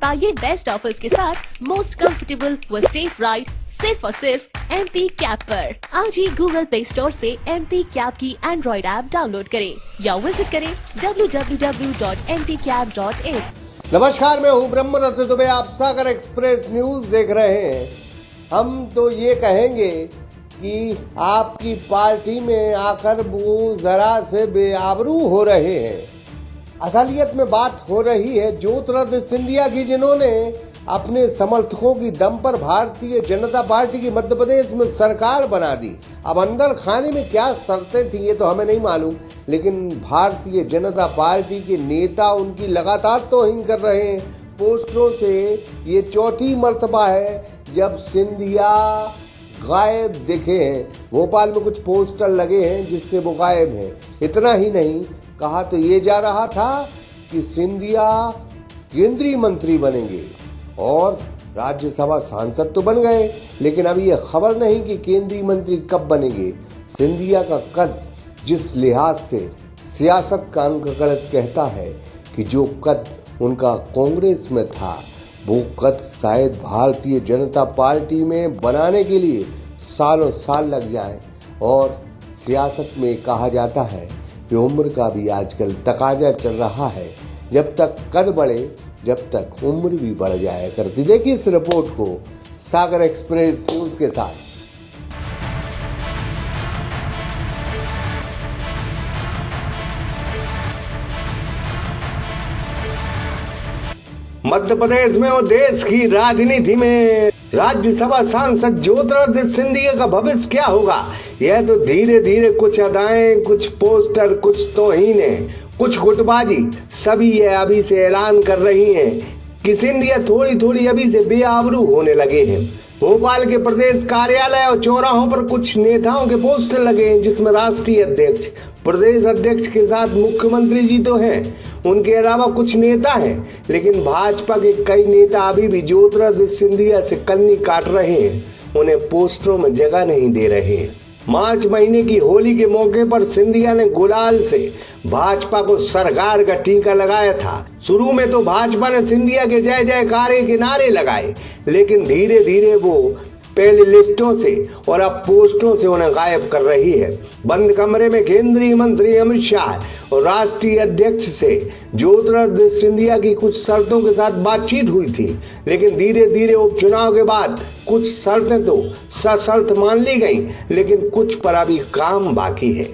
पाइए best offers के साथ मोस्ट कंफर्टेबल व सेफ राइड सिर्फ और सिर्फ MP कैब पर। आज ही गूगल प्ले स्टोर से MP कैब की एंड्रॉइड ऐप डाउनलोड करें या विजिट करें www.mpcab.in। नमस्कार, मैं हूँ ब्रह्मरथ दुबे। आप सागर एक्सप्रेस न्यूज देख रहे हैं। हम तो ये कहेंगे कि आपकी पार्टी में आकर वो जरा से बेआबरू हो रहे हैं। असलियत में बात हो रही है ज्योतिरादित्य सिंधिया की, जिन्होंने अपने समर्थकों की दम पर भारतीय जनता पार्टी की मध्य प्रदेश में सरकार बना दी। अब अंदर खाने में क्या शर्तें थी ये तो हमें नहीं मालूम, लेकिन भारतीय जनता पार्टी के नेता उनकी लगातार तौहीन कर रहे हैं पोस्टरों से। ये चौथी मर्तबा है जब सिंधिया गायब दिखे हैं। भोपाल में कुछ पोस्टर लगे हैं जिससे वो गायब हैं। इतना ही नहीं, कहा तो ये जा रहा था कि सिंधिया केंद्रीय मंत्री बनेंगे और राज्यसभा सांसद तो बन गए, लेकिन अभी यह खबर नहीं कि केंद्रीय मंत्री कब बनेंगे। सिंधिया का कद जिस लिहाज से सियासत का अंक गणित कहता है कि जो कद उनका कांग्रेस में था वो कद शायद भारतीय जनता पार्टी में बनाने के लिए सालों साल लग जाए। और सियासत में कहा जाता है कि उम्र का भी आजकल तकाजा चल रहा है, जब तक कद बढ़े जब तक उम्र भी बढ़ जाया करती। देखिए इस रिपोर्ट को सागर एक्सप्रेस न्यूज के साथ। मध्य प्रदेश में और देश की राजनीति में राज्यसभा सांसद ज्योतिरादित्य सिंधिया का भविष्य क्या होगा, यह तो धीरे धीरे कुछ अदाएं, कुछ पोस्टर, कुछ तौहीनें, कुछ गुटबाजी, सभी ये अभी से ऐलान कर रही हैं कि सिंधिया थोड़ी थोड़ी अभी से बेआबरू होने लगे हैं। भोपाल के प्रदेश कार्यालय और चौराहों पर कुछ नेताओं के पोस्टर लगे हैं जिसमें राष्ट्रीय अध्यक्ष, प्रदेश अध्यक्ष के साथ मुख्यमंत्री जी तो हैं, उनके अलावा कुछ नेता हैं, लेकिन भाजपा के कई नेता अभी भी ज्योतिरादित्य सिंधिया से कन्नी काट रहे हैं, उन्हें पोस्टरों में जगह नहीं दे रहे हैं। मार्च महीने की होली के मौके पर सिंधिया ने गुलाल से भाजपा को सरकार का टीका लगाया था। शुरू में तो भाजपा ने सिंधिया के जय जयकारे के नारे लगाए, लेकिन धीरे धीरे वो पहले लिस्टों से और अब पोस्टरों से उन्हें गायब कर रही है। बंद कमरे में केंद्रीय मंत्री अमित शाह और राष्ट्रीय अध्यक्ष से ज्योतिरादित्य सिंधिया की कुछ शर्तों के साथ बातचीत हुई थी, लेकिन धीरे धीरे उपचुनाव के बाद कुछ शर्तें तो सशर्त मान ली गई, लेकिन कुछ पर अभी काम बाकी है।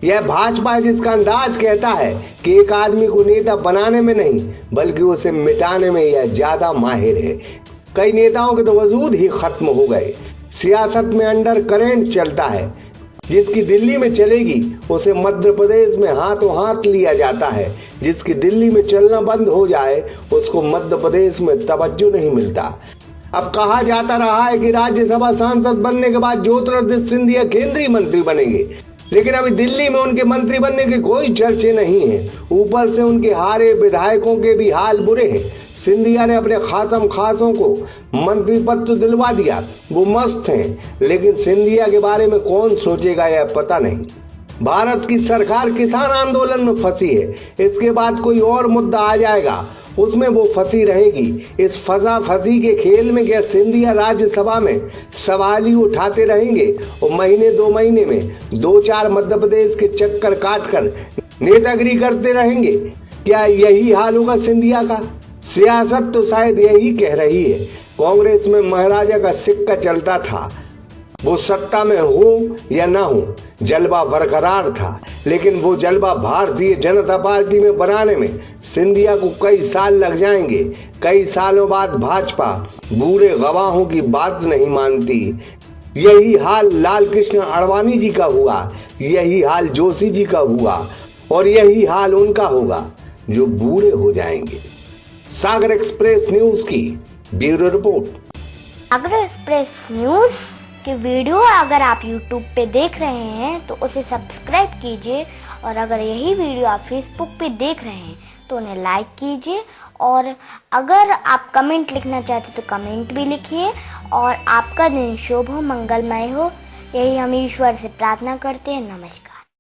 यह भाजपा है जिसका अंदाज कहता है कि एक आदमी को नेता बनाने में नहीं बल्कि उसे मिटाने में यह ज्यादा माहिर है। कई नेताओं के तो वजूद ही खत्म हो गए। सियासत में अंडर करेंट चलता है, जिसकी दिल्ली में चलेगी उसे मध्य प्रदेश में हाथों हाथ लिया जाता है, जिसकी दिल्ली में चलना बंद हो जाए उसको मध्य प्रदेश में तवज्जो नहीं मिलता। अब कहा जाता रहा है कि राज्यसभा सांसद बनने के बाद ज्योतिरादित्य सिंधिया केंद्रीय मंत्री बनेंगे, लेकिन अभी दिल्ली में उनके मंत्री बनने के कोई चर्चे नहीं है। ऊपर से उनके हारे विधायकों के भी हाल बुरे हैं। सिंधिया ने अपने खासम खासों को मंत्री पद तो दिलवा दिया, वो मस्त हैं, लेकिन सिंधिया के बारे में कौन सोचेगा यह पता नहीं। भारत की सरकार किसान आंदोलन में फंसी है, इसके बाद कोई और मुद्दा आ जाएगा, उसमें वो फंसी रहेगी। इस फंसा फंसी के खेल में क्या सिंधिया राज्यसभा में सवाल ही उठाते रहेंगे और महीने दो महीने में दो चार मध्य प्रदेश के चक्कर काटकर नेतागिरी करते रहेंगे? क्या यही हाल होगा सिंधिया का? सियासत तो शायद यही कह रही है। कांग्रेस में महाराजा का सिक्का चलता था, वो सत्ता में हो या ना हो जलवा बरकरार था, लेकिन वो जलवा भारतीय जनता पार्टी में बनाने में सिंधिया को कई साल लग जाएंगे। कई सालों बाद भाजपा बूढ़े गवाहों की बात नहीं मानती। यही हाल लाल कृष्ण आडवाणी जी का हुआ, यही हाल जोशी जी का हुआ और यही हाल उनका होगा जो बूढ़े हो जाएंगे। सागर एक्सप्रेस न्यूज की ब्यूरो रिपोर्ट। सागर एक्सप्रेस न्यूज की वीडियो अगर आप YouTube पे देख रहे हैं तो उसे सब्सक्राइब कीजिए, और अगर यही वीडियो आप Facebook पे देख रहे हैं तो उन्हें लाइक कीजिए, और अगर आप कमेंट लिखना चाहते तो कमेंट भी लिखिए। और आपका दिन शुभ हो, मंगलमय हो, यही हम ईश्वर से प्रार्थना करते हैं। नमस्कार।